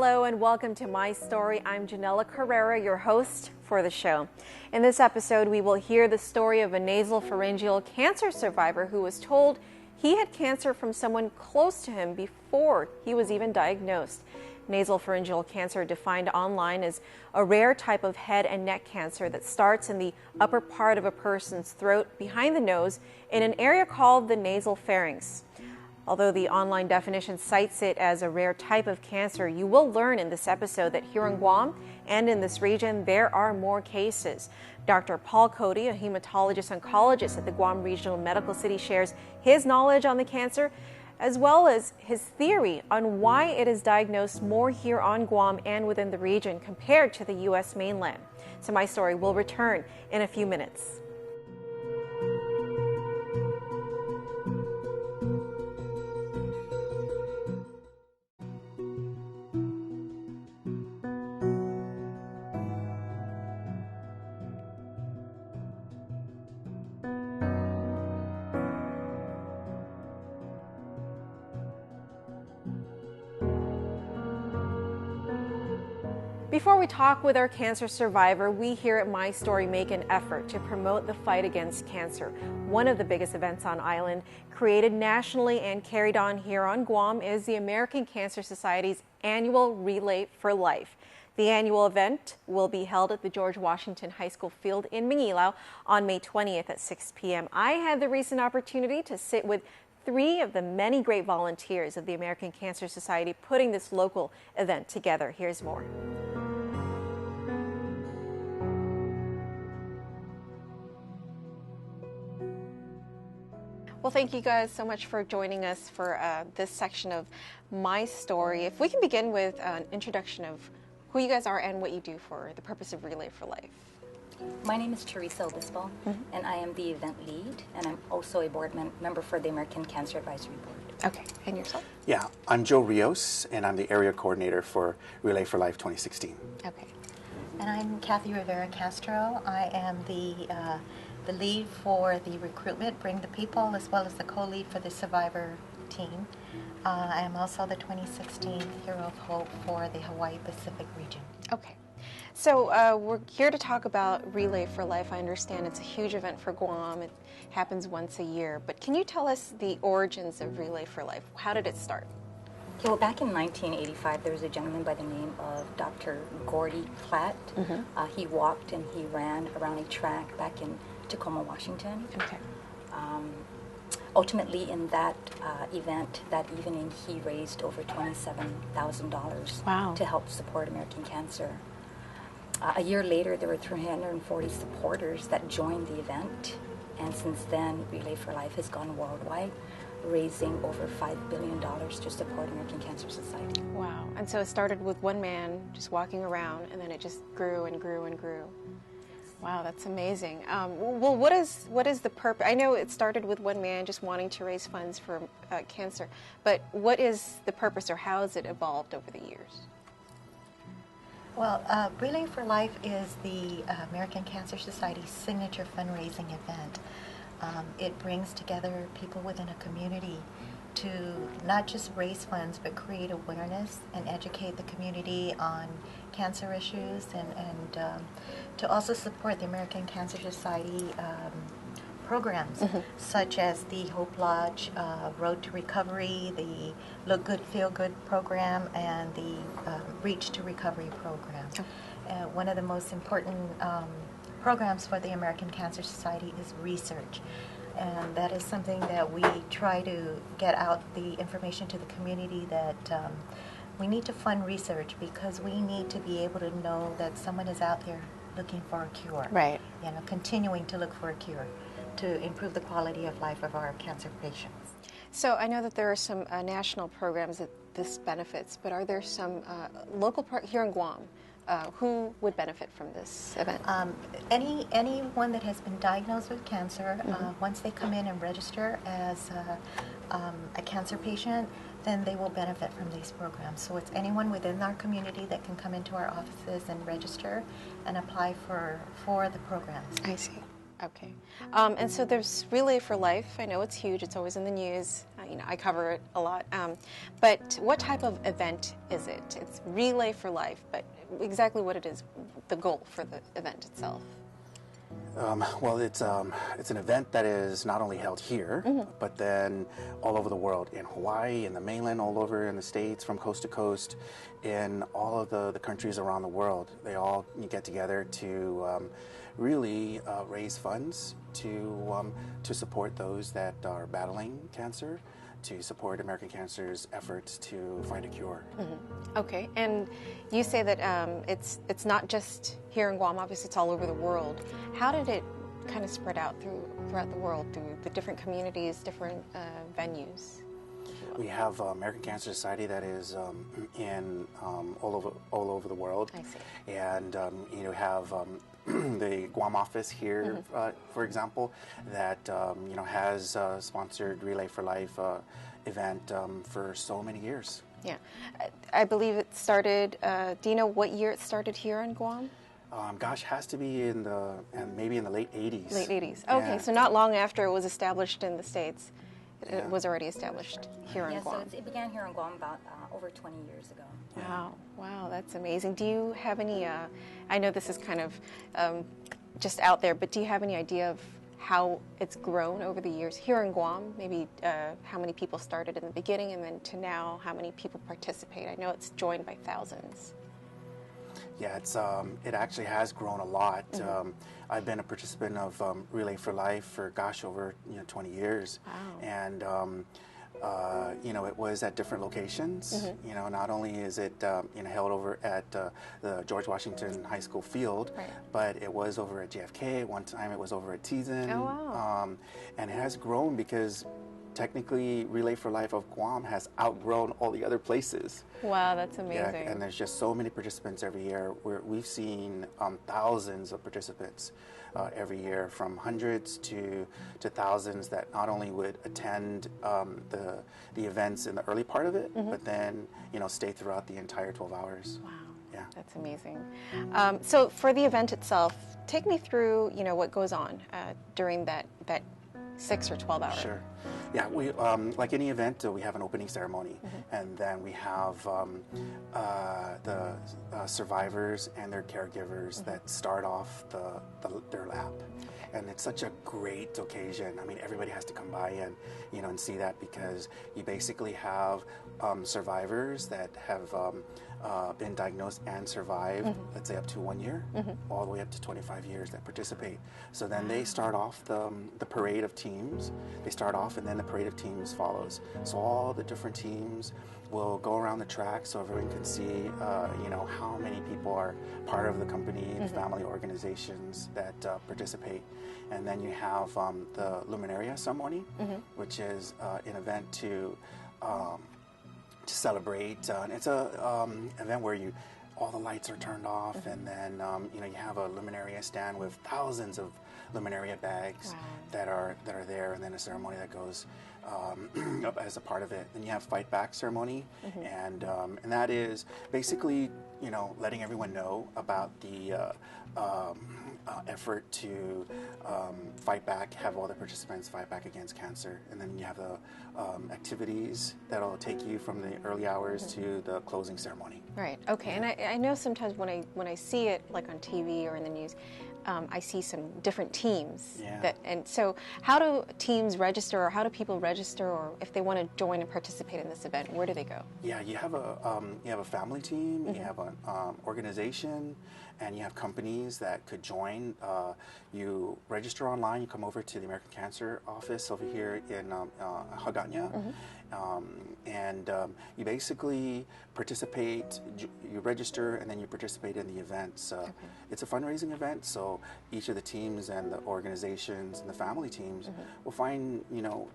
Hello and welcome to My Story. I'm Janella Carrera, your host for the show. In this episode, we will hear the story of a nasopharyngeal cancer survivor who was told he had cancer from someone close to him before he was even diagnosed. Nasopharyngeal cancer, defined online as a rare type of head and neck cancer that starts in the upper part of a person's throat behind the nose in an area called the nasal pharynx. Although the online definition cites it as a rare type of cancer, you will learn in this episode that here in Guam and in this region, there are more cases. Dr. Paul Cody, a hematologist-oncologist at the Guam Regional Medical City, shares his knowledge on the cancer, as well as his theory on why it is diagnosed more here on Guam and within the region compared to the U.S. mainland. So My Story will return in a few minutes. Before we talk with our cancer survivor, we here at My Story make an effort to promote the fight against cancer. One of the biggest events on island, created nationally and carried on here on Guam, is the American Cancer Society's annual Relay for Life. The annual event will be held at the George Washington High School field in Manilao on May 20th at 6 p.m. I had the recent opportunity to sit with three of the many great volunteers of the American Cancer Society putting this local event together. Here's more. Well, thank you guys so much for joining us for this section of My Story. If we can begin with an introduction of who you guys are and what you do for the purpose of Relay for Life. My name is Teresa Obispo, and I am the event lead, and I'm also a board member for the American Cancer Advisory Board. Okay, and yourself? Yeah, I'm Joe Rios, and I'm the area coordinator for Relay for Life 2016. Okay. And I'm Kathy Rivera Castro. I am the lead for the recruitment, Bring the People, as well as the co-lead for the survivor team. I am also the 2016 Hero of Hope for the Hawaii Pacific region. Okay. So we're here to talk about Relay for Life. I understand it's a huge event for Guam. It happens once a year. But can you tell us the origins of Relay for Life? How did it start? Okay, well, back in 1985, there was a gentleman by the name of Dr. Gordy Platt. He walked and he ran around a track back in Tacoma, Washington. Okay. Ultimately, in that event, that evening, he raised over $27,000 Wow. to help support American cancer. A year later, there were 340 supporters that joined the event, and since then, Relay for Life has gone worldwide, raising over $5 billion to support American Cancer Society. Wow. And so it started with one man just walking around, and then it just grew and grew and grew. Wow, that's amazing. Well, what is the purpose? I know it started with one man just wanting to raise funds for cancer, but what is the purpose, or how has it evolved over the years? Well, Relay for Life is the American Cancer Society's signature fundraising event. It brings together people within a community to not just raise funds, but create awareness and educate the community on cancer issues, and to also support the American Cancer Society programs, such as the Hope Lodge, Road to Recovery, the Look Good, Feel Good program, and the Reach to Recovery program. One of the most important programs for the American Cancer Society is research. And that is something that we try to get out the information to the community, that we need to fund research because we need to be able to know that someone is out there looking for a cure. Right. You know, continuing to look for a cure to improve the quality of life of our cancer patients. So I know that there are some national programs that this benefits, but are there some local here in Guam? Who would benefit from this event? Anyone that has been diagnosed with cancer, once they come in and register as a cancer patient, then they will benefit from these programs. So it's anyone within our community that can come into our offices and register and apply for the programs. I see. Okay. And so there's Relay for Life. I know it's huge. It's always in the news. I cover it a lot. But what type of event is it? It's Relay for Life, but exactly what it is, the goal for the event itself. Well, it's an event that is not only held here, but then all over the world, in Hawaii, in the mainland, all over in the States, from coast to coast, in all of the countries around the world. They all get together to really raise funds to support those that are battling cancer, to support American Cancer's efforts to find a cure. Okay, and you say that it's not just here in Guam. Obviously, it's all over the world. How did it kind of spread out throughout the world, through the different communities, different venues? We have American Cancer Society that is in all over the world. I see. And have the Guam office here, for example, that has sponsored Relay for Life event for so many years. Yeah, I believe it started. Do you know what year it started here in Guam? Has to be maybe in the late 80s. Late 80s. Okay, Yeah. so not long after it was established in the States. It Yeah. was already established here in Yeah, Guam. so it began here in Guam about over 20 years ago. Wow, that's amazing. Do you have any, I know this is kind of just out there, but do you have any idea of how it's grown over the years here in Guam? Maybe how many people started in the beginning and then to now, how many people participate? I know it's joined by thousands. Yeah, it actually has grown a lot. I've been a participant of Relay for Life for over 20 years, Wow. and it was at different locations. Not only is it held over at the George Washington High School field, Right. but it was over at JFK. One time it was over at Teason. Oh, wow. And it has grown because technically Relay for Life of Guam has outgrown all the other places. Wow, that's amazing. Yeah, and there's just so many participants every year. We've seen thousands of participants every year, from hundreds to thousands that not only would attend the events in the early part of it, but then stay throughout the entire 12 hours. Wow. Yeah. That's amazing. So for the event itself, take me through, what goes on during that 6 or 12 hours. Sure. Yeah, we like any event, we have an opening ceremony, and then we have the survivors and their caregivers that start off their lap, and it's such a great occasion. I mean, everybody has to come by and see that, because you basically have survivors that have been diagnosed and survived, let's say up to 1 year, all the way up to 25 years that participate. So then they start off the parade of teams. They start off, and then the parade of teams follows. So all the different teams will go around the track, so everyone can see, how many people are part of the company, the family organizations that participate. And then you have the Luminaria ceremony, which is an event to celebrate. And it's a event where all the lights are turned off, and then you have a luminaria stand with thousands of luminaria bags that are there, and then a ceremony that goes up as a part of it. Then you have fight back ceremony, and that is basically letting everyone know about the effort to fight back, have all the participants fight back against cancer. And then you have the activities that'll take you from the early hours to the closing ceremony. Right. Okay. And I know sometimes when I see it like on TV or in the news, I see some different teams. Yeah. And so how do teams register, or how do people register, or if they want to join and participate in this event, where do they go? Yeah, you have a family team, you have an organization, and you have companies that could join. You register online. You come over to the American Cancer office over here in Hagåtña, and you basically participate. You register, and then you participate in the events. It's a fundraising event, so each of the teams and the organizations and the family teams will find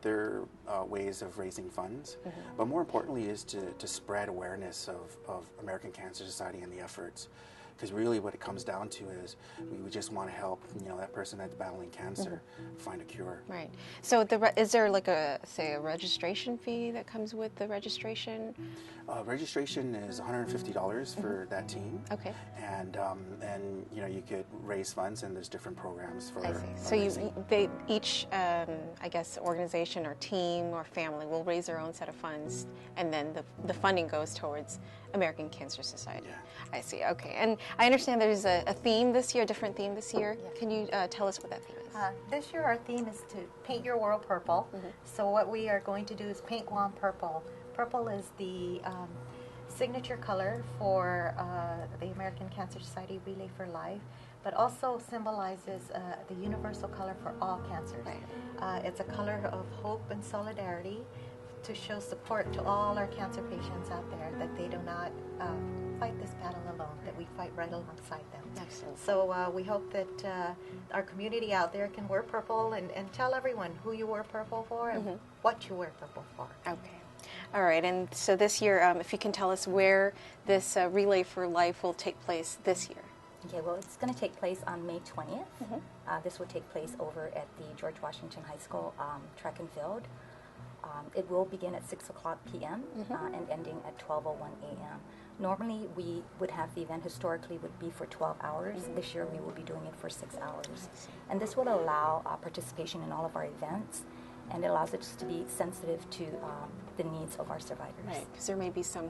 their ways of raising funds. But more importantly is to spread awareness of American Cancer Society and the efforts. because really what it comes down to is we just want to help that person that's battling cancer find a cure. Right. So is there like a registration fee that comes with the registration? Registration is $150 for that team. Okay. And then you could raise funds, and there's different programs for. I see. So they each I guess organization or team or family will raise their own set of funds, and then the funding goes towards American Cancer Society. Yeah. I see. Okay. And I understand there's a theme this year, a different theme this year. Yeah. Can you tell us what that theme is? This year our theme is to paint your world purple. So what we are going to do is paint Guam purple. Purple is the signature color for the American Cancer Society Relay for Life, but also symbolizes the universal color for all cancers. Right. It's a color of hope and solidarity to show support to all our cancer patients out there, that they do not fight this battle alone, that we fight right alongside them. Excellent. So we hope that our community out there can wear purple and tell everyone who you wear purple for and what you wear purple for. Okay. All right. And so this year, if you can tell us where this Relay for Life will take place this year. Okay, well, it's going to take place on May 20th. This will take place over at the George Washington High School track and field. It will begin at 6 o'clock p.m. And ending at 12:01 a.m. Normally, we would have the event historically would be for 12 hours. This year, we will be doing it for 6 hours. And this will allow participation in all of our events, and it allows us to be sensitive to the needs of our survivors. Right, because there may be some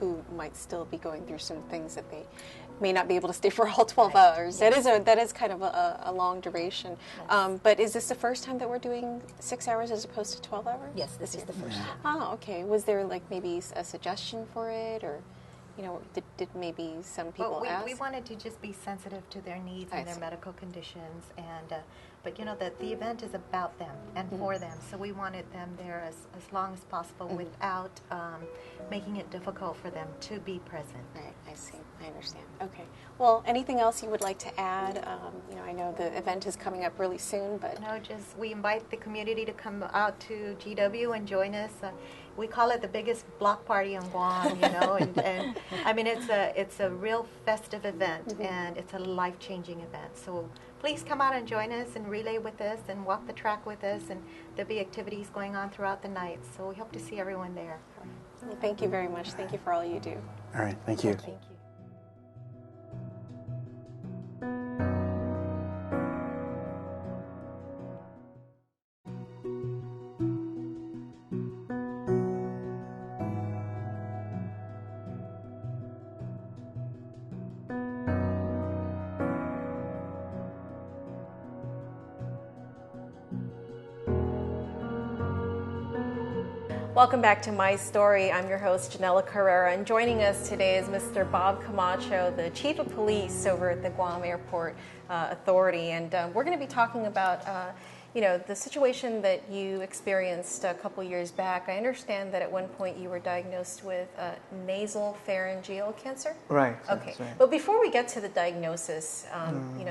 who might still be going through some things that they may not be able to stay for all 12 hours. Yes. That is kind of a long duration. Yes. But is this the first time that we're doing 6 hours as opposed to 12 hours? Yes, this is the first year. Oh, okay. Was there like maybe a suggestion for it, or did maybe some people ask? We wanted to just be sensitive to their needs I and their see. medical conditions, and but that the event is about them and for them, so we wanted them there as long as possible without making it difficult for them to be present. Right, I see. I understand. Okay. Well, anything else you would like to add? I know the event is coming up really soon, but Just we invite the community to come out to GW and join us. We call it the biggest block party on Guam, and I mean it's a real festive event, and it's a life-changing event. So please come out and join us and relay with us and walk the track with us, and there'll be activities going on throughout the night. So we hope to see everyone there. well, thank you very much. Thank you for all you do. All right, thank you. Thank you. Welcome back to My Story. I'm your host, Janella Carrera, and joining us today is Mr. Bob Camacho, the Chief of Police over at the Guam Airport Authority. And we're going to be talking about, the situation that you experienced a couple years back. I understand that at one point you were diagnosed with nasal pharyngeal cancer? Right. Okay. That's right. But before we get to the diagnosis,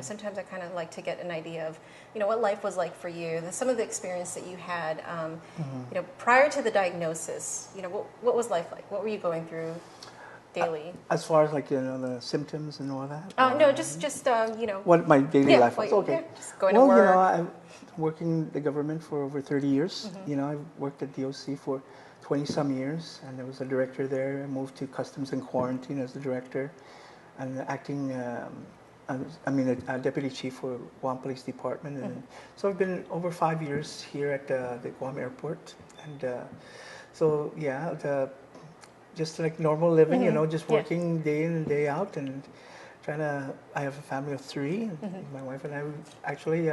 sometimes I kind of like to get an idea of, what life was like for you, some of the experience that you had, prior to the diagnosis. What was life like? What were you going through daily? As far as the symptoms and all that? No, just What my daily life was. Okay. Yeah, just going to work. I'm working in the government for over 30 years. I've worked at DOC for 20 some years, and I was a director there. I moved to Customs and Quarantine as the director, and acting. A deputy chief for Guam Police Department, and so I've been over 5 years here at the Guam Airport, and just like normal living, just working day in and day out, and I have a family of 3. My wife and I actually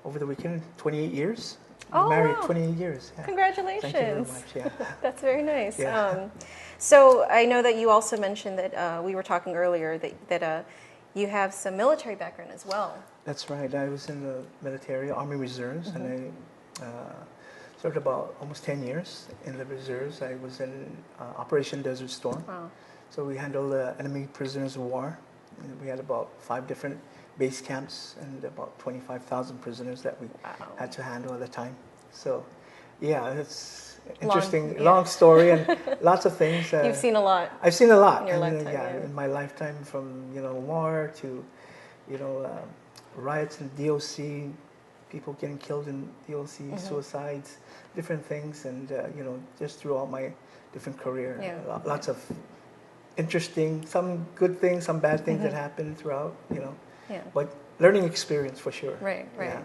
over the weekend 28 years. Oh, married wow. 28 years. Yeah. Congratulations. Thank you very much. Yeah. That's very nice. Yeah. So I know that you also mentioned that we were talking earlier that you have some military background as well. That's right. I was in the military, Army Reserves, and I served about almost 10 years in the reserves. I was in Operation Desert Storm. Wow. So we handled enemy prisoners of war. And we had about 5 different base camps and about 25,000 prisoners that we had to handle at the time. So, yeah, interesting, yeah. long story and lots of things. You've seen a lot. I've seen a lot in your lifetime, yeah, yeah. in my lifetime, from war to riots in DOC, people getting killed in DOC, Mm-hmm. suicides, different things, and just throughout my different career, Yeah. lots of interesting, some good things, some bad things Mm-hmm. that happened throughout, Yeah. but learning experience for sure. Right. Yeah.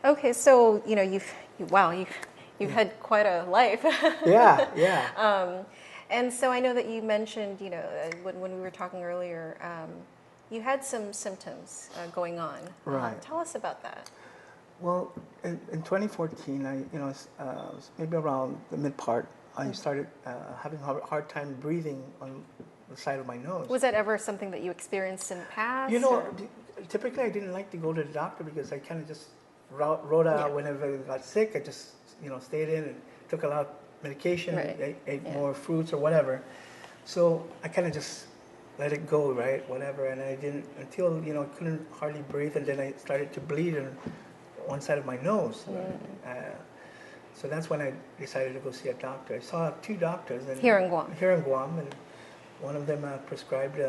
Okay, so you've had quite a life. Yeah. And so I know that you mentioned, when we were talking earlier, you had some symptoms going on. Right. Tell us about that. Well, in 2014, maybe around the mid part, I started having a hard time breathing on the side of my nose. Was that ever something that you experienced in the past? Typically I didn't like to go to the doctor because I kind of just wrote out Yeah. whenever I got sick. I just stayed in and took a lot of medication, Right. ate Yeah. more fruits or whatever. So I kind of just let it go, right? Whatever, and I didn't until I couldn't hardly breathe, and then I started to bleed on one side of my nose. So that's when I decided to go see a doctor. I saw 2 doctors. And Here in Guam. Here in Guam, and one of them prescribed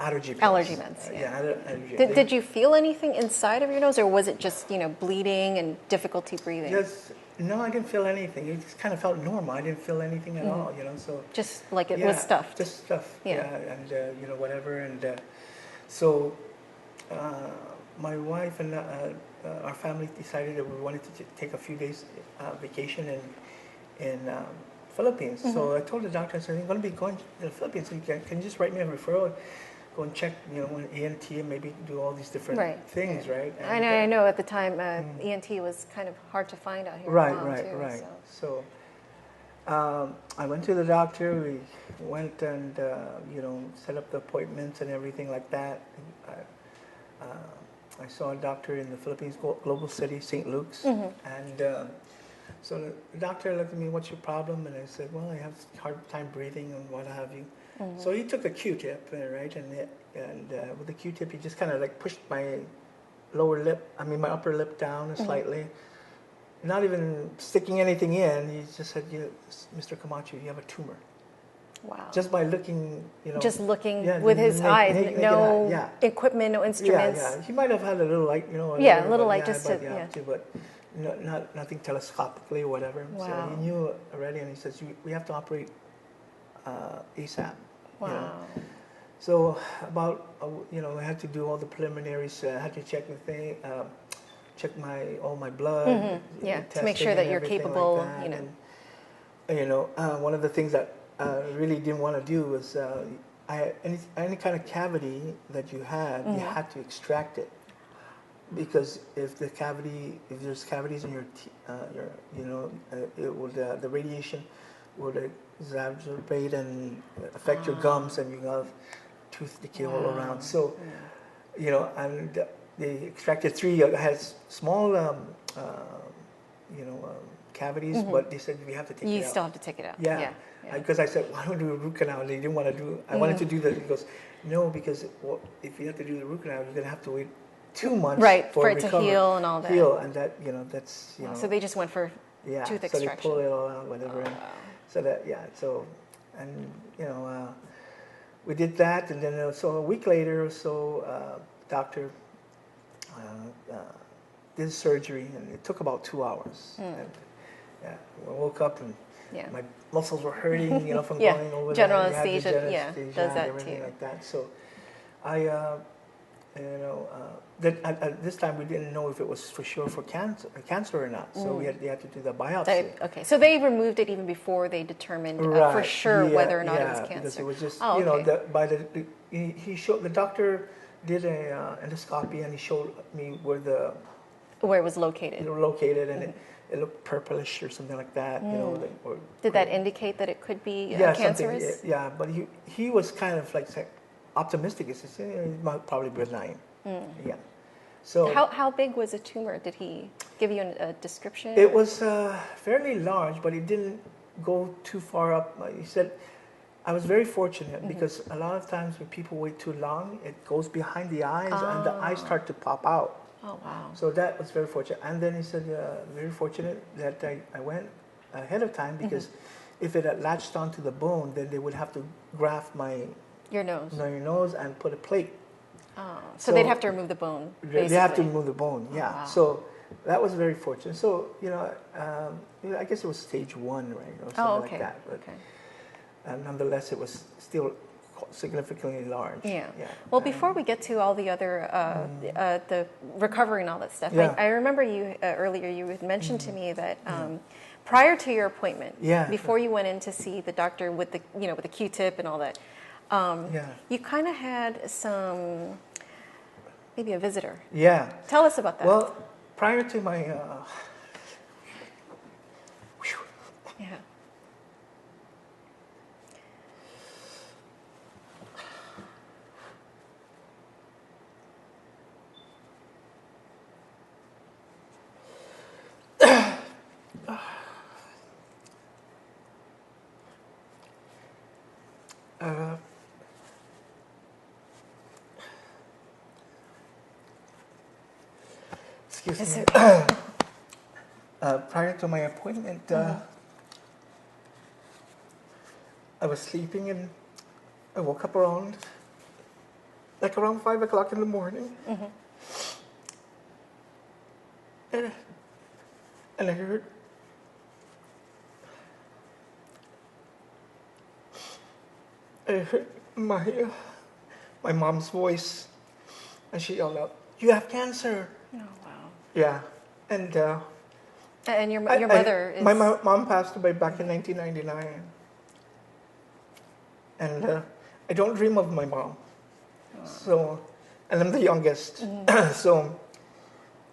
allergy pills. Allergy meds, yeah. Allergy. Did you feel anything inside of your nose, or was it just bleeding and difficulty breathing? No, I didn't feel anything. It just kind of felt normal. I didn't feel anything at all, So Just like it was stuffed. Just stuff. Yeah. And whatever. And so my wife and our family decided that we wanted to take a few days vacation in Philippines. So I told the doctor, I said, I'm going to be going to the Philippines. Can you just write me a referral? Go and check, an ENT, and maybe do all these different things, right? And, I know at the time ENT was kind of hard to find out here. Right, in Guam, right, too, right. So. So I went to the doctor. We went and set up the appointments and everything like that. I saw a doctor in the Philippines, Global City, St. Luke's, and so the doctor looked at me, "What's your problem?" And I said, "Well, I have a hard time breathing and what have you." So he took a Q-tip, right, and with the Q-tip, he just kind of pushed my my upper lip down slightly, not even sticking anything in. He just said, "Mr. Camacho, you have a tumor." Wow. Just by looking, Just looking with his eyes, no equipment, no instruments. Yeah. He might have had a little light, a little light just to, but nothing telescopically or whatever. Wow. So he knew already, and he says, we have to operate ASAP. Wow. So about, I had to do all the preliminaries. I had to check the thing, check all my blood. To make sure that you're capable, And, one of the things that I really didn't want to do was any kind of cavity that you had, you had to extract it. Because if there's cavities in it would the radiation would exacerbate and affect your gums, and you have tooth decay all around. So, and they extracted 3. I had small, cavities, but they said we have to take it out. You still have to take it out. Yeah. Because I said, why don't we do a root canal? They didn't want to do. I wanted to do that. He goes, no, because if you have to do the root canal, you're gonna have to wait 2 months for it to heal and all that. And that that's So they just went for tooth extraction. So they pull it all out, whatever. So that we did that, and then so a week later or so, doctor did surgery, and it took about 2 hours. And, I woke up and my muscles were hurting, from going over general that. anesthesia, does that everything too. like that. So I, at this time we didn't know if it was for sure for cancer or not. So they had to do the biopsy. Okay, so they removed it even before they determined for sure whether or not it was cancer. Because it was just the doctor did a endoscopy, and he showed me where it was located. And it looked purplish or something like that. Did that indicate that it could be cancerous? Yeah, but he was kind of optimistic. He says it might probably be benign. Yeah. So how big was the tumor? Did he give you a description? It was fairly large, but it didn't go too far up. He said, I was very fortunate because a lot of times when people wait too long, it goes behind the eyes and the eyes start to pop out. Oh, wow. So that was very fortunate. And then he said, very fortunate that I went ahead of time, because if it had latched onto the bone, then they would have to graft Your nose. your nose and put a plate. Oh, so So they'd have to remove the bone, They have to basically. remove the bone, yeah. wow. So that was very fortunate. So, I guess it was stage 1, right, or something Oh, okay. like that. But Okay. nonetheless, it was still significantly large. Yeah. Well, before we get to all the other, the recovery and all that stuff, Yeah. I remember you earlier. You had mentioned to me that prior to your appointment, before you went in to see the doctor with the with the Q-tip and all that, you kind of had maybe a visitor. Yeah. Tell us about that. Well, prior to my yeah. excuse Is me. it- Prior to my appointment, I was sleeping, and I woke up around 5 o'clock in the morning. And I heard my mom's voice, and she yelled out, "You have cancer!" Oh, wow. Yeah, and And your mother is... my mom passed away back in 1999, and I don't dream of my mom. So, and I'm the youngest, so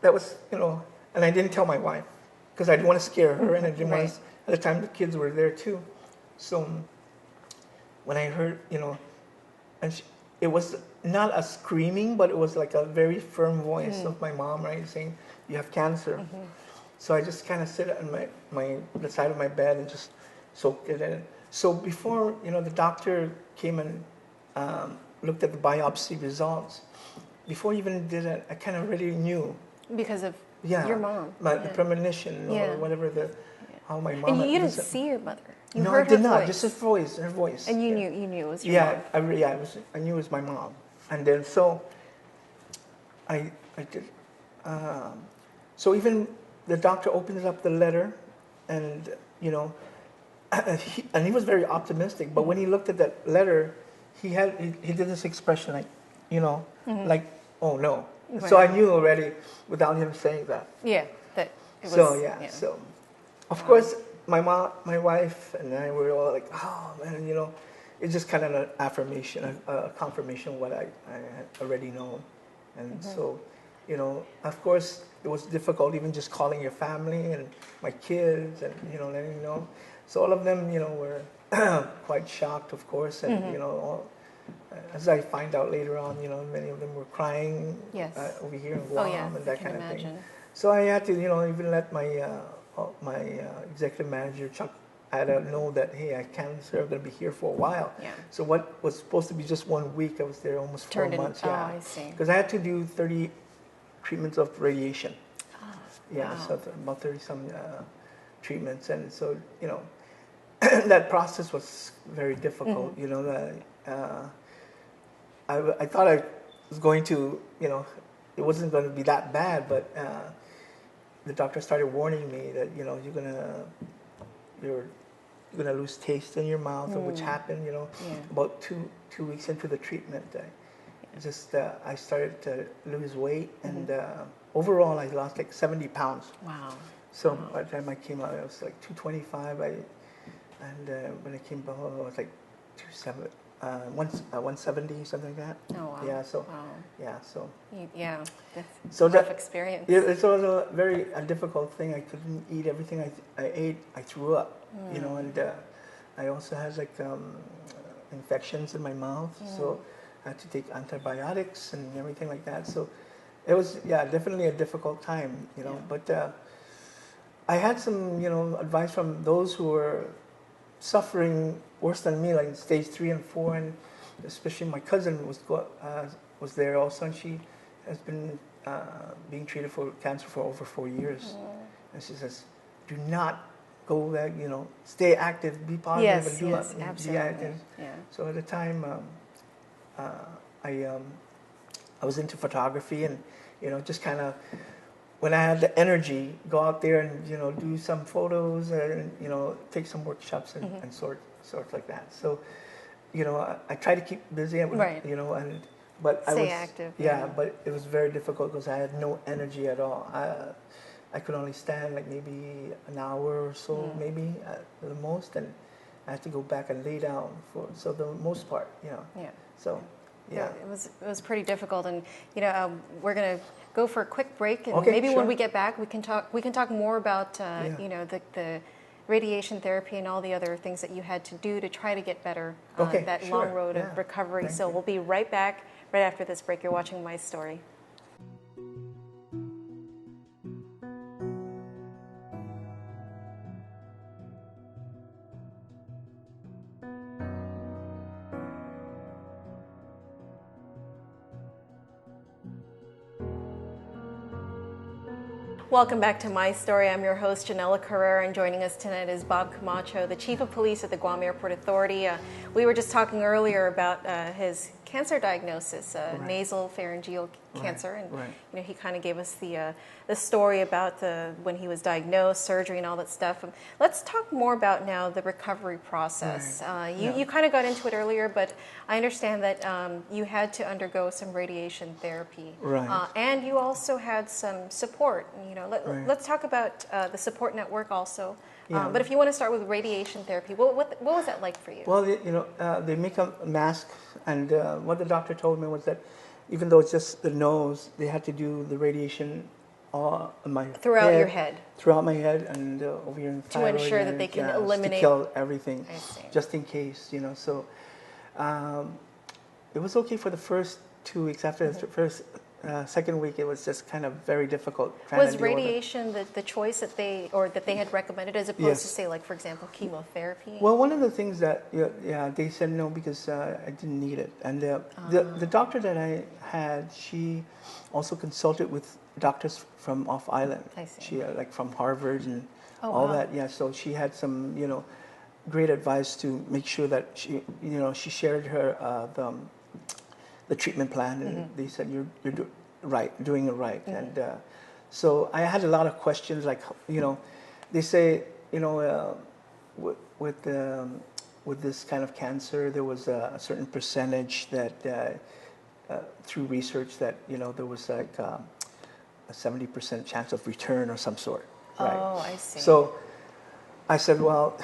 that was and I didn't tell my wife because I didn't want to scare her, and I didn't want to, at the time the kids were there too. So when I heard, and it was not a screaming, but it was like a very firm voice of my mom, right, saying, "You have cancer." So I just kind of sit on the side of my bed and just soaked it in. So before, the doctor came and looked at the biopsy results, before he even did it, I kind of already knew. Because of your mom. The premonition or whatever, how my mom... And you didn't see your mother. You no, heard I did her not. voice. Just her voice. And you knew it was your mom. I knew it was my mom. And then so I did. So even the doctor opens up the letter, and he was very optimistic. But when he looked at that letter, he did this expression like, like, "Oh no." Right. So I knew already without him saying that. Yeah, that it was... So of course my mom, my wife, and I were all like, "Oh man," it's just kind of an affirmation, a confirmation of what I had already known. And so, of course it was difficult even just calling your family and my kids and, letting them know. So all of them, were quite shocked, of course. And, as I find out later on, many of them were crying over here in Guam and that kind of thing. So I had to, even let my executive manager, Chuck, I had to know that, hey, I have cancer, I'm going to be here for a while. Yeah. So what was supposed to be just 1 week, I was there almost 4 months. Oh, I see. Because I had to do 30 treatments of radiation. Oh, Yeah, wow. so about 30-some treatments. And so, that process was very difficult. I thought I was going to, it wasn't going to be that bad, but the doctor started warning me that, you're gonna lose taste in your mouth, which happened, about two weeks into the treatment. I started to lose weight, and overall I lost like 70 pounds. Wow. So by the time I came out, I was like 225. And when I came back, I was like 170, something like that. Oh, wow. Yeah. So Wow. yeah. So That's so a rough that experience. it was a very difficult thing. I couldn't eat everything I ate. I threw up. And I also had like infections in my mouth, so I had to take antibiotics and everything like that. So it was definitely a difficult time, But I had some advice from those who were suffering worse than me, like stage 3 and 4, and especially my cousin was there also, and she has been being treated for cancer for over 4 years. And she says, do not go back, stay active, be positive, Yes, and do yes, be absolutely. active. Yeah. So at the time, I was into photography, and just kind of when I had the energy, go out there and do some photos and take some workshops and sort like that. So I try to keep busy, Right. but I Stay was active, Yeah, yeah. but it was very difficult because I had no energy at all. I could only stand like maybe an hour or so, maybe at the most, and I had to go back and lay down so the most part, Yeah. So yeah. It was pretty difficult, and we're gonna go for a quick break, and Okay, maybe sure. when we get back, we can talk more about the radiation therapy and all the other things that you had to do to try to get better on Okay, that sure. long road Yeah. of recovery. Thank So you. we'll be right back right after this break. You're watching My Story. Welcome back to My Story. I'm your host, Janella Carrera, and joining us tonight is Bob Camacho, the Chief of Police at the Guam Airport Authority. We were just talking earlier about his cancer diagnosis, nasal pharyngeal cancer, and right. he kind of gave us the story about when he was diagnosed, surgery, and all that stuff. Let's talk more about now the recovery process. Right. You kind of got into it earlier, but I understand that you had to undergo some radiation therapy, Right. and you also had some support. Right. Let's talk about the support network also. Yeah. But if you want to start with radiation therapy, what was that like for you? Well, they make a mask, and what the doctor told me was that even though it's just the nose, they had to do the radiation on my Throughout your head. throughout my head, and over your To thyroid ensure that and, they can just eliminate- to kill everything, I see. just in case, So it was okay for the first 2 weeks. After the first second week, it was just kind of very difficult. trying to Was deal with it. radiation the choice that they had recommended, as opposed Yes. to say, like, for example, chemotherapy? Well, one of the things that they said no because I didn't need it, and the doctor that I had, she also consulted with doctors from off island. I see. She like from Harvard and Oh, all wow. that. Yeah, so she had some great advice to make sure that she shared her the treatment plan, and they said you're doing it right, and so I had a lot of questions, like they say with this kind of cancer, there was a certain percentage that through research that there was like a 70% chance of return or some sort. Right? Oh, I see. So I said, well,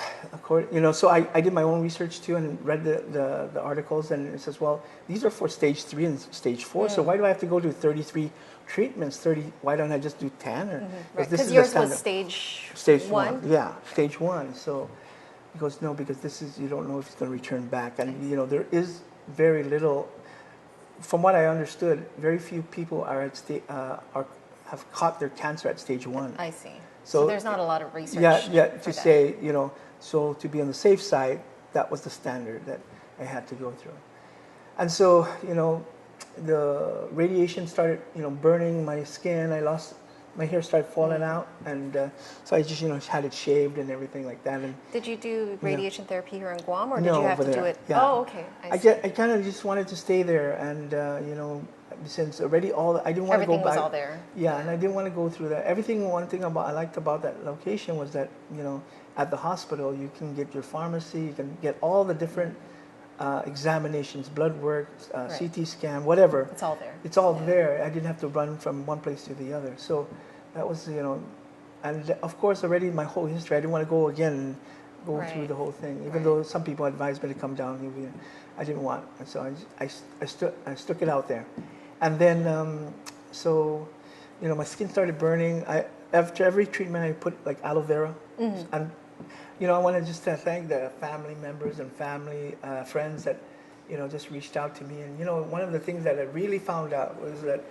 so I did my own research too and read the articles, and it says, well, these are for stage 3 and stage 4, so why do I have to go to 33 treatments? Why don't I just do 10? Or, Right, this because is yours the standard. was stage Stage 1? 1, yeah, stage 1. So he goes, no, because you don't know if it's going to return back, and there is very little. From what I understood, very few people have caught their cancer at stage 1. I see. So So there's not a lot of research. Yeah, for to that. say, so to be on the safe side, that was the standard that I had to go through. And so, the radiation started, burning my skin. My hair started falling out, and so I just, had it shaved and everything like that. And Did you do radiation therapy here in Guam, or did No, you have over to do there. it? Yeah. Oh, okay. I see. I kind of just wanted to stay there, and since already I didn't want to go Everything back. was all there. Yeah, and I didn't want to go through that. One thing I liked about that location was that at the hospital you can get your pharmacy, you can get all the different examinations, blood work, CT scan, whatever. It's all there. It's all there. I didn't have to run from one place to the other. So that was and of course already my whole history. I didn't want to go again and go through Right. the whole thing, even Right. though some people advised me to come down here. I didn't want, and so I stuck it out there. And then, my skin started burning. After every treatment, I put like aloe vera. And, I want to just thank the family members and family friends that, just reached out to me. And, one of the things that I really found out was that,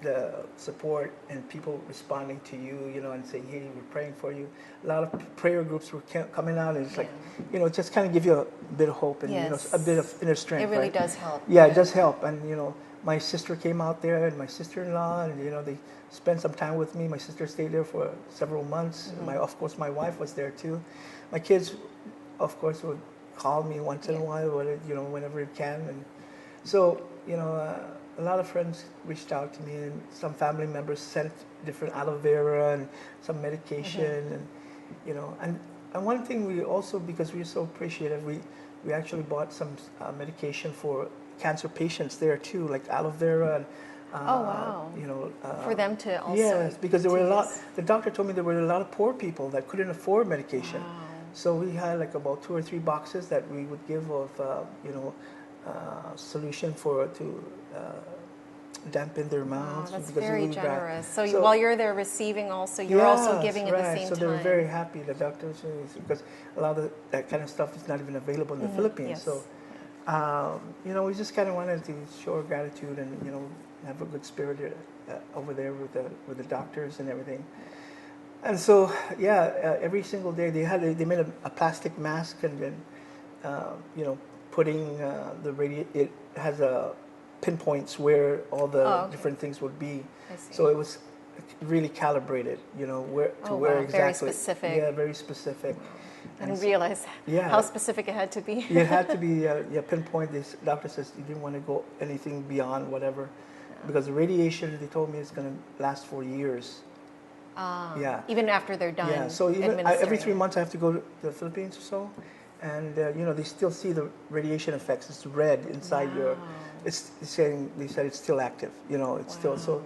the support and people responding to you, and saying, hey, we're praying for you. A lot of prayer groups were coming out, and it's like, just kind of give you a bit of hope and, Yes. a bit of inner strength. It really right? does help. Yeah, it does help. And, my sister came out there and my sister-in-law, and they spent some time with me. My sister stayed there for several months. Of course, my wife was there too. My kids, of course, would call me once in a while, whenever you can. And so, a lot of friends reached out to me, and some family members sent different aloe vera and some medication, and one thing we also, because we're so appreciative, we actually bought some medication for cancer patients there too, like aloe vera and oh wow! For them to also yes, because there were a lot. use. The doctor told me there were a lot of poor people that couldn't afford medication. Wow. So we had like about 2 or 3 boxes that we would give of solution to dampen their mouths. That's because it very was bad. generous. So, while you're there receiving, also you're also giving at the same so time. they were very happy, the doctors, because a lot of that kind of stuff is not even available in the Philippines. Yes. So, we just kind of wanted to show our gratitude and have a good spirit over there with the doctors and everything. And so, every single day they made a plastic mask, and then putting it has pinpoints where all the different things would be. I see. So it was really calibrated, where exactly. Very specific. Yeah, very specific. I didn't realize how specific it had to be. It had to be pinpoint. This doctor says you didn't want to go anything beyond whatever, because the radiation, they told me, is going to last for years. Even after they're done. Yeah, so even every administering 3 it. months I have to go to the Philippines or so, and they still see the radiation effects. It's red inside your. It's saying, they said it's still active. It's still so,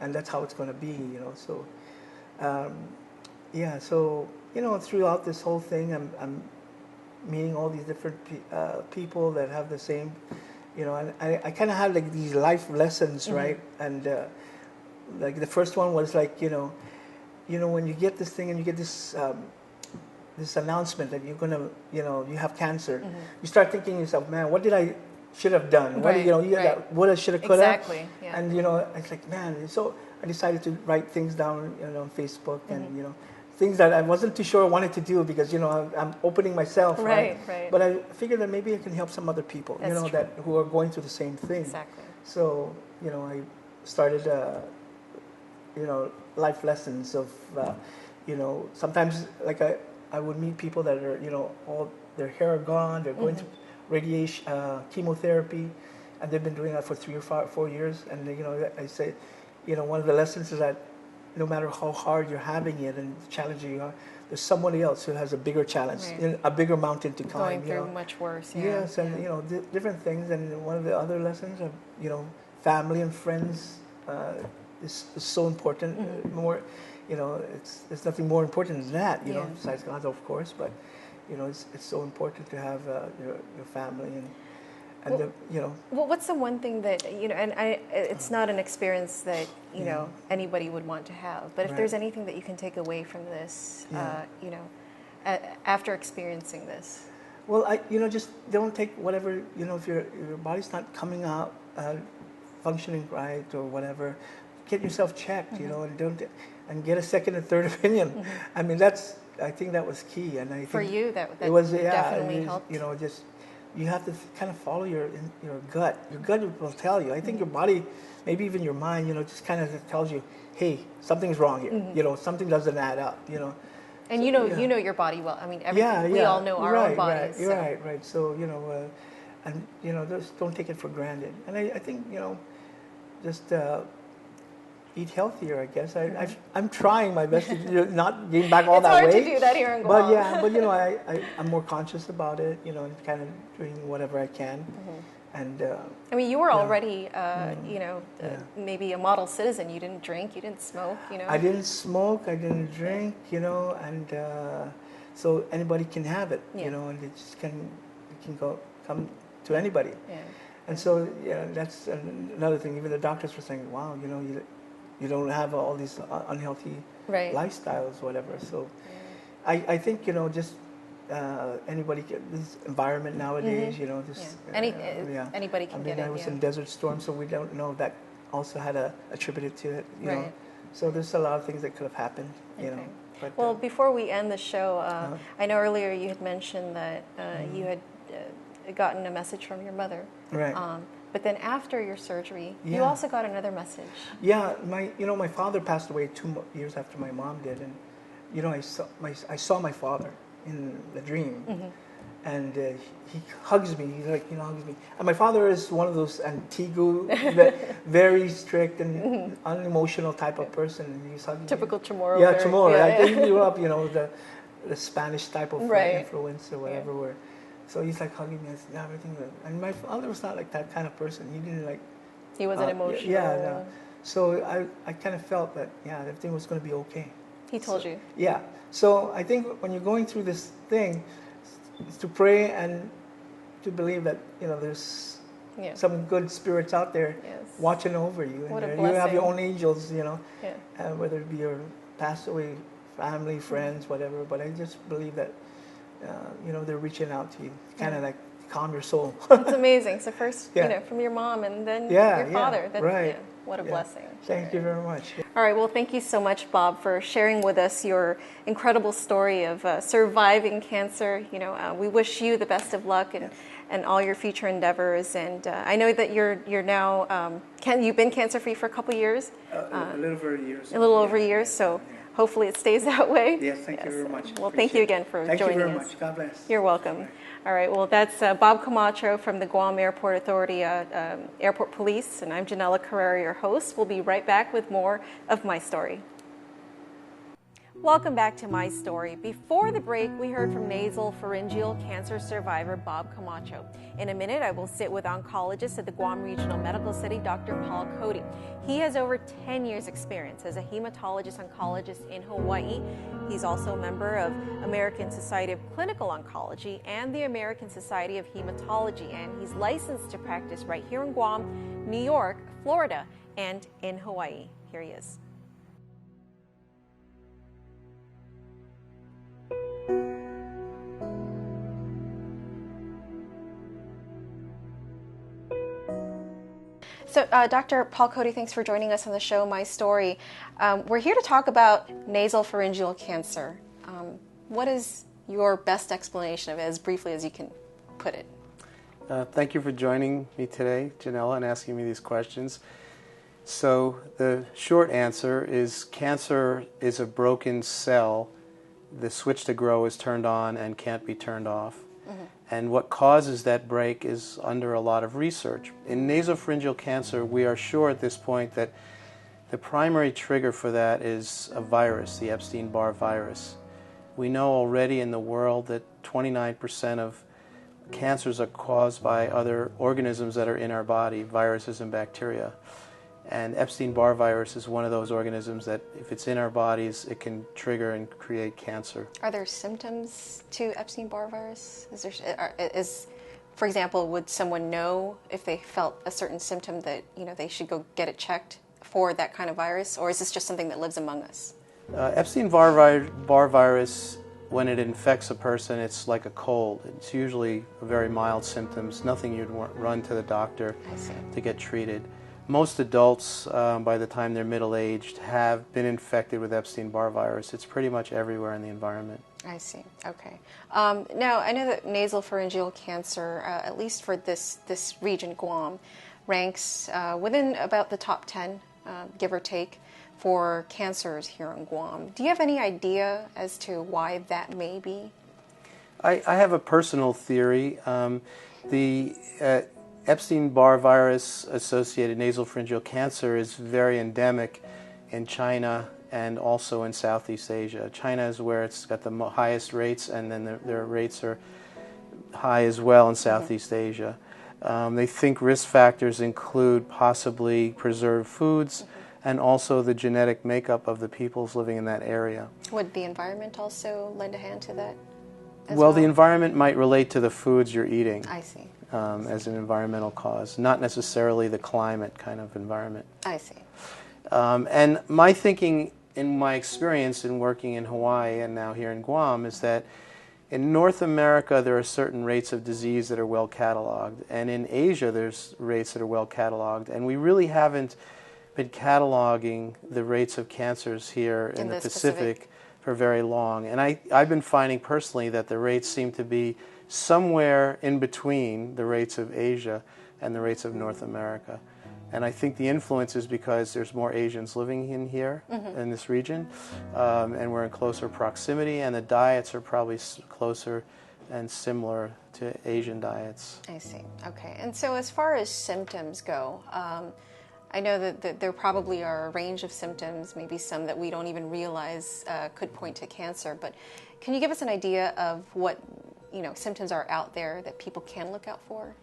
and that's how it's going to be. So, So throughout this whole thing, I'm meeting all these different people that have the same, and I kind of have like these life lessons, right? And like the first one was like, when you get this thing and you get this this announcement that you're gonna, you have cancer, you start thinking to yourself, man, what did I should have done? What Right, what I should have, could have. Exactly. Yeah. And it's like, man. So I decided to write things down, on Facebook, and things that I wasn't too sure I wanted to do, because I'm opening myself, right? Right. But I figured that maybe I can help some other people, That's true. that who are going through the same thing. Exactly. So I started, life lessons of, sometimes like I would meet people that are, all their hair are gone, they're going through radiation, chemotherapy, and they've been doing that for 3 or 4 years. And I say, one of the lessons is that no matter how hard you're having it and challenging you are, there's somebody else who has a bigger challenge, a bigger mountain to climb. Going through much worse. Yeah. Yes, and different things. And one of the other lessons of family and friends is so important. More, it's nothing more important than that. Besides God, of course, but. It's so important to have your family and Well, what's the one thing that it's not an experience that anybody would want to have, but if there's anything that you can take away from this, after experiencing this. Well, just don't take whatever, if your body's not coming out functioning right or whatever, get yourself checked, and get a second and third opinion. I mean, I think that was key, and I think for you that it was definitely helped. Just you have to kind of follow your gut. Your gut will tell you. I think your body, maybe even your mind, just kind of tells you, hey, something's wrong here. Something doesn't add up. And so, you know your body well. I mean, we all know our own bodies. Right. So just don't take it for granted. And I think just. Eat healthier, I guess. I'm trying my best to not gain back all that weight. It's hard to do that here in Guam. But I'm more conscious about it, and kind of doing whatever I can. And I mean, you were already, maybe a model citizen. You didn't drink, you didn't smoke, I didn't smoke, I didn't drink, and so anybody can have it, and it just can come to anybody. Yeah. And so that's another thing. Even the doctors were saying, wow, you don't have all these unhealthy lifestyles, whatever. So I think, just anybody, this environment nowadays, anybody can get it. I was in Desert Storm, so we don't know if that also had attributed to it, you know. So there's a lot of things that could have happened, you know. But, well, before we end the show, I know earlier you had mentioned that you had gotten a message from your mother. Right. But then after your surgery, you Yeah. also got another message. Yeah, my father passed away 2 years after my mom did, and I saw my father in the dream, and he hugs me. He's like, hugs me. And my father is one of those Antigu, very strict and unemotional type of person. And he's hugging Typical me. Chamorro. Yeah, very- Chamorro. yeah, I yeah. think he grew up, the Spanish type of Right. influence or whatever. Where, so he's like hugging me. I said, yeah, everything. And my father was not like that kind of person. He didn't like. He wasn't emotional. Yeah, no. So I kind of felt that, everything was going to be okay. He told you. Yeah. So I think when you're going through this thing, is to pray and to believe that, there's Yeah. some good spirits out there Yes. watching over you. What a And you have your blessing. own angels, Yeah. whether it be your passed away family, friends, whatever. But I just believe that, they're reaching out to you, kind of like calm your soul. It's amazing. So first, Yeah. from your mom and then Yeah, your yeah, father. That's, right. yeah, what a Yeah. blessing. Thank you very much. All right. Well, thank you so much, Bob, for sharing with us your incredible story of surviving cancer. We wish you the best of luck and all your future endeavors. And I know that you're now you've been cancer free for a couple years, A little over a year. a little over a year. So hopefully it stays that way. Yes, thank you very much. Well, thank you again for Thank joining you very us. much. God bless. You're welcome. All right. Well, that's Bob Camacho from the Guam Airport Authority Airport Police, and I'm Janella Carrera, your host. We'll be right back with more of My Story. Welcome back to My Story. Before the break, we heard from nasal pharyngeal cancer survivor Bob Camacho. In a minute, I will sit with oncologist at the Guam Regional Medical City, Dr. Paul Cody. He has over 10 years experience as a hematologist-oncologist in Hawaii. He's also a member of American Society of Clinical Oncology and the American Society of Hematology, and he's licensed to practice right here in Guam, New York, Florida, and in Hawaii. Here he is. So, Dr. Paul Cody, thanks for joining us on the show, My Story. We're here to talk about nasal pharyngeal cancer. What is your best explanation of it, as briefly as you can put it? Thank you for joining me today, Janella, and asking me these questions. So the short answer is cancer is a broken cell. The switch to grow is turned on and can't be turned off. And what causes that break is under a lot of research. In nasopharyngeal cancer, we are sure at this point that the primary trigger for that is a virus, the Epstein-Barr virus. We know already in the world that 29% of cancers are caused by other organisms that are in our body, viruses and bacteria. And Epstein-Barr virus is one of those organisms that if it's in our bodies, it can trigger and create cancer. Are there symptoms to Epstein-Barr virus? For example, would someone know if they felt a certain symptom that they should go get it checked for that kind of virus, or is this just something that lives among us? Epstein-Barr virus, when it infects a person, it's like a cold. It's usually very mild symptoms, nothing you'd run to the doctor to get treated. Most adults, by the time they're middle-aged, have been infected with Epstein-Barr virus. It's pretty much everywhere in the environment. I see. Okay. Now, I know that nasopharyngeal cancer, at least for this region, Guam, ranks within about the top 10, give or take, for cancers here in Guam. Do you have any idea as to why that may be? I have a personal theory. The Epstein-Barr virus associated nasopharyngeal cancer is very endemic in China and also in Southeast Asia. China is where it's got the highest rates, and then their rates are high as well in Southeast Asia. They think risk factors include possibly preserved foods and also the genetic makeup of the peoples living in that area. Would the environment also lend a hand to that as Well, the environment might relate to the foods you're eating. I see. As an environmental cause, not necessarily the climate kind of environment. I see. And my thinking, in my experience in working in Hawaii and now here in Guam, is that in North America there are certain rates of disease that are well cataloged, and in Asia there's rates that are well cataloged, and we really haven't been cataloging the rates of cancers here in the Pacific for very long. And I've been finding personally that the rates seem to be somewhere in between the rates of Asia and the rates of North America. And I think the influence is because there's more Asians living in here, in this region, and we're in closer proximity, and the diets are probably closer and similar to Asian diets. I see. Okay. And so as far as symptoms go, I know that there probably are a range of symptoms, maybe some that we don't even realize could point to cancer, but can you give us an idea of what symptoms are out there that people can look out for?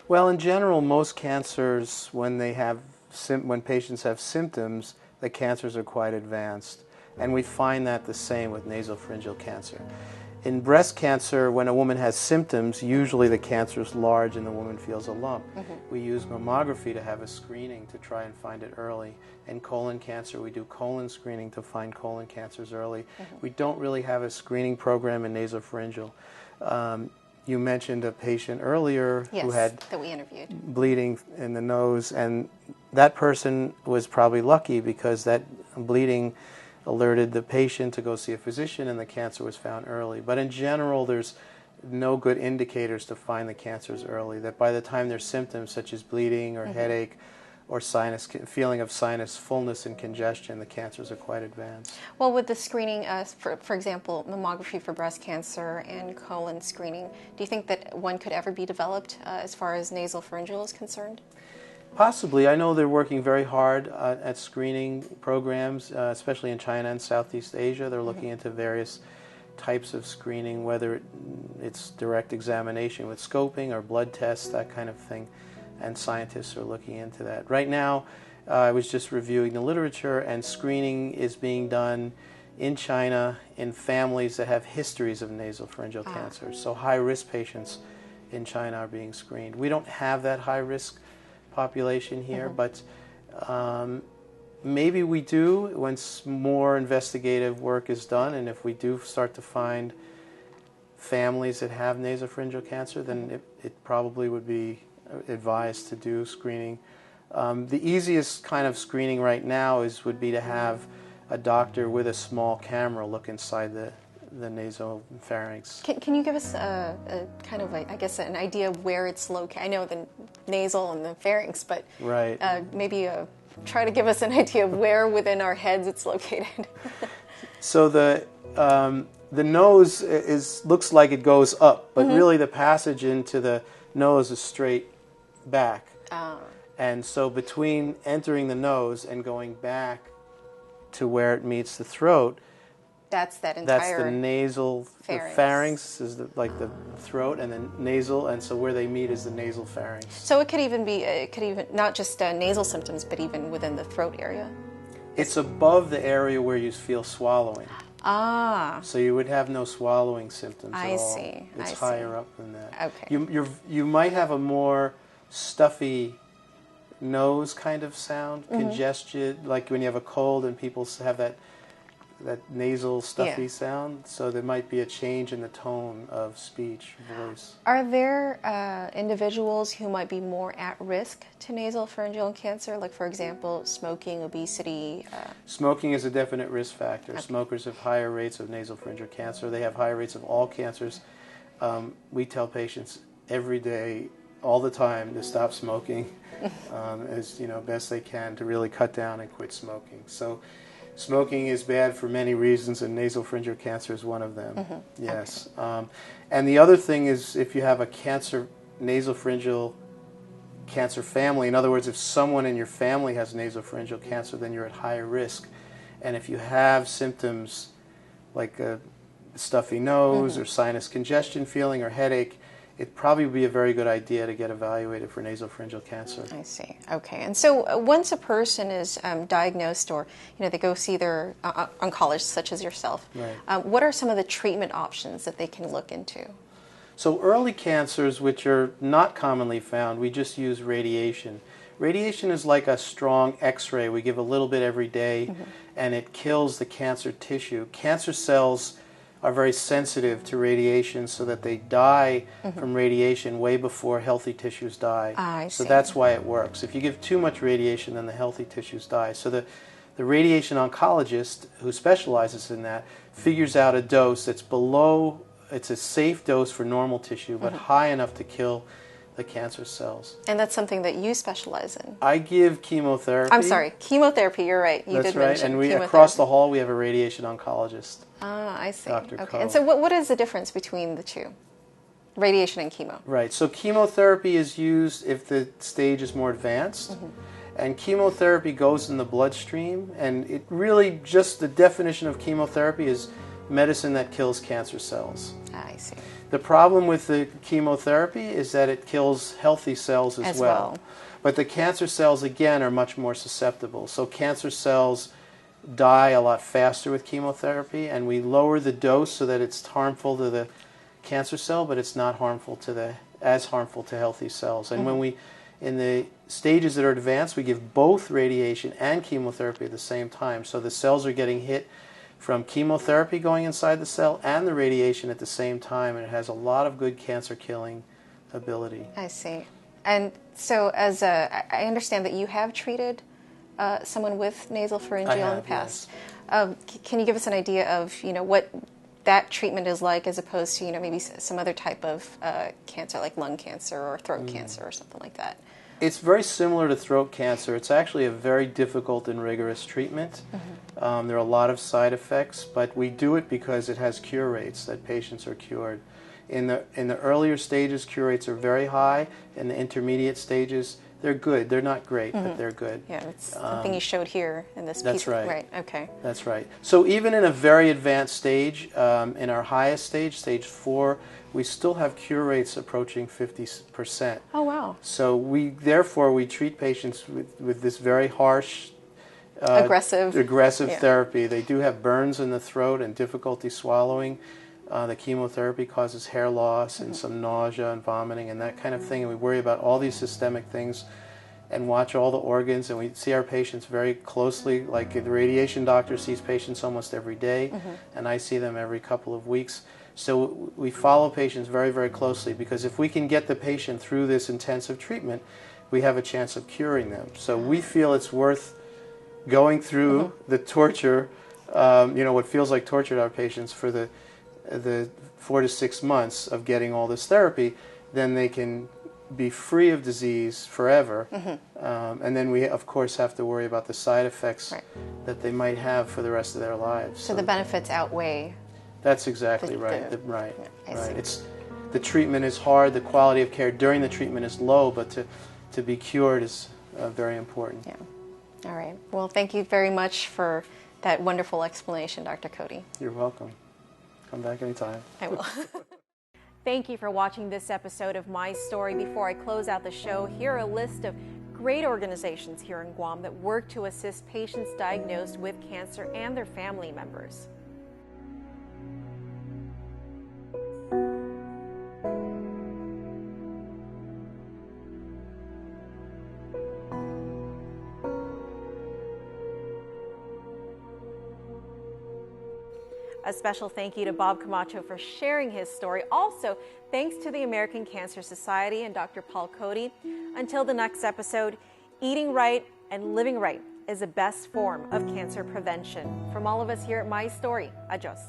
Well, in general, most cancers, when patients have symptoms, the cancers are quite advanced. And we find that the same with nasopharyngeal cancer. In breast cancer, when a woman has symptoms, usually the cancer is large and the woman feels a lump. We use mammography to have a screening to try and find it early. In colon cancer, we do colon screening to find colon cancers early. We don't really have a screening program in nasopharyngeal. You mentioned a patient earlier who had that we interviewed, bleeding in the nose, and that person was probably lucky because that bleeding alerted the patient to go see a physician and the cancer was found early. But in general, there's no good indicators to find the cancers early, that by the time there's symptoms such as bleeding or headache or feeling of sinus fullness and congestion, the cancers are quite advanced. Well, with the screening, for example, mammography for breast cancer and colon screening, do you think that one could ever be developed as far as nasopharyngeal is concerned? Possibly. I know they're working very hard at screening programs, especially in China and Southeast Asia. They're looking into various types of screening, whether it's direct examination with scoping or blood tests, that kind of thing. And scientists are looking into that. Right now, I was just reviewing the literature, and screening is being done in China in families that have histories of nasopharyngeal cancer. So high-risk patients in China are being screened. We don't have that high-risk population here, but maybe we do once more investigative work is done, and if we do start to find families that have nasopharyngeal cancer, then it probably would be advised to do screening. The easiest kind of screening right now would be to have a doctor with a small camera look inside the nasopharynx. Can you give us a kind of, I guess, an idea of where it's located? I know the nasal and the pharynx, but maybe try to give us an idea of where within our heads it's located. So the nose looks like it goes up, but really the passage into the nose is straight back. And so between entering the nose and going back to where it meets the throat, that's the nasal pharynx. The pharynx is like the throat, and then nasal, and so where they meet is the nasal pharynx. So it could even not just nasal symptoms, but even within the throat area. It's above the area where you feel swallowing. Ah. So you would have no swallowing symptoms at all. I see. It's higher up than that. Okay. You might have a more stuffy nose kind of sound, congestion, like when you have a cold and people have that nasal stuffy sound. So there might be a change in the tone of speech, voice. Are there individuals who might be more at risk to nasopharyngeal cancer? Like, for example, smoking, obesity? Smoking is a definite risk factor. Okay. Smokers have higher rates of nasopharyngeal cancer. They have higher rates of all cancers. We tell patients every day, all the time, to stop smoking as best they can, to really cut down and quit smoking. So smoking is bad for many reasons, and nasopharyngeal cancer is one of them. Yes. Okay. And the other thing is, if you have a nasopharyngeal cancer family, in other words, if someone in your family has nasopharyngeal cancer, then you're at higher risk. And if you have symptoms like a stuffy nose or sinus congestion feeling or headache, it'd probably be a very good idea to get evaluated for nasopharyngeal cancer. I see. Okay. And so once a person is diagnosed, or they go see their oncologist, such as yourself, what are some of the treatment options that they can look into? So early cancers, which are not commonly found, we just use radiation. Radiation is like a strong X-ray. We give a little bit every day, and it kills the cancer tissue. Cancer cells are very sensitive to radiation, so that they die from radiation way before healthy tissues die. I see. So that's why it works. If you give too much radiation, then the healthy tissues die. So the radiation oncologist, who specializes in that, figures out a dose that's it's a safe dose for normal tissue, but high enough to kill the cancer cells. And that's something that you specialize in. I give chemotherapy. I'm sorry, chemotherapy, you're right. You That's did right. mention And we chemotherapy. across the hall we have a radiation oncologist. Ah, I see. Dr. Okay. Koh. And so what is the difference between the two? Radiation and chemo. Right. So chemotherapy is used if the stage is more advanced. And chemotherapy goes in the bloodstream, and it really just the definition of chemotherapy is medicine that kills cancer cells. Ah, I see. The problem with the chemotherapy is that it kills healthy cells as well. But the cancer cells, again, are much more susceptible. So cancer cells die a lot faster with chemotherapy, and we lower the dose so that it's harmful to the cancer cell, but it's not harmful to as harmful to healthy cells. And when we, in the stages that are advanced, we give both radiation and chemotherapy at the same time. So the cells are getting hit from chemotherapy going inside the cell and the radiation at the same time, and it has a lot of good cancer killing ability. I see. And so I understand that you have treated someone with nasopharyngeal in the past. Can you give us an idea of, what that treatment is like as opposed to, maybe some other type of cancer like lung cancer or throat cancer or something like that? It's very similar to throat cancer. It's actually a very difficult and rigorous treatment. There are a lot of side effects, but we do it because it has cure rates, that patients are cured. In the earlier stages, cure rates are very high. In the intermediate stages, they're good. They're not great, but they're good. Yeah, it's something you showed here in this piece. That's right. Right, okay. That's right. So even in a very advanced stage, in our highest stage, stage 4, we still have cure rates approaching 50%. Oh, wow. So therefore we treat patients with this very harsh, Aggressive therapy. They do have burns in the throat and difficulty swallowing. The chemotherapy causes hair loss and some nausea and vomiting and that kind of thing. And we worry about all these systemic things and watch all the organs. And we see our patients very closely. Like the radiation doctor sees patients almost every day, and I see them every couple of weeks. So we follow patients very, very closely, because if we can get the patient through this intensive treatment, we have a chance of curing them. So we feel it's worth going through the torture, what feels like torture to our patients for the 4 to 6 months of getting all this therapy. Then they can be free of disease forever. And then we, of course, have to worry about the side effects that they might have for the rest of their lives. So the benefits outweigh. That's exactly right. Right. See. It's the treatment is hard. The quality of care during the treatment is low, but to be cured is very important. Yeah. All right. Well, thank you very much for that wonderful explanation, Dr. Cody. You're welcome. Come back anytime. I will. Thank you for watching this episode of My Story. Before I close out the show, here are a list of great organizations here in Guam that work to assist patients diagnosed with cancer and their family members. A special thank you to Bob Camacho for sharing his story. Also, thanks to the American Cancer Society and Dr. Paul Cody. Until the next episode, eating right and living right is the best form of cancer prevention. From all of us here at My Story, adios.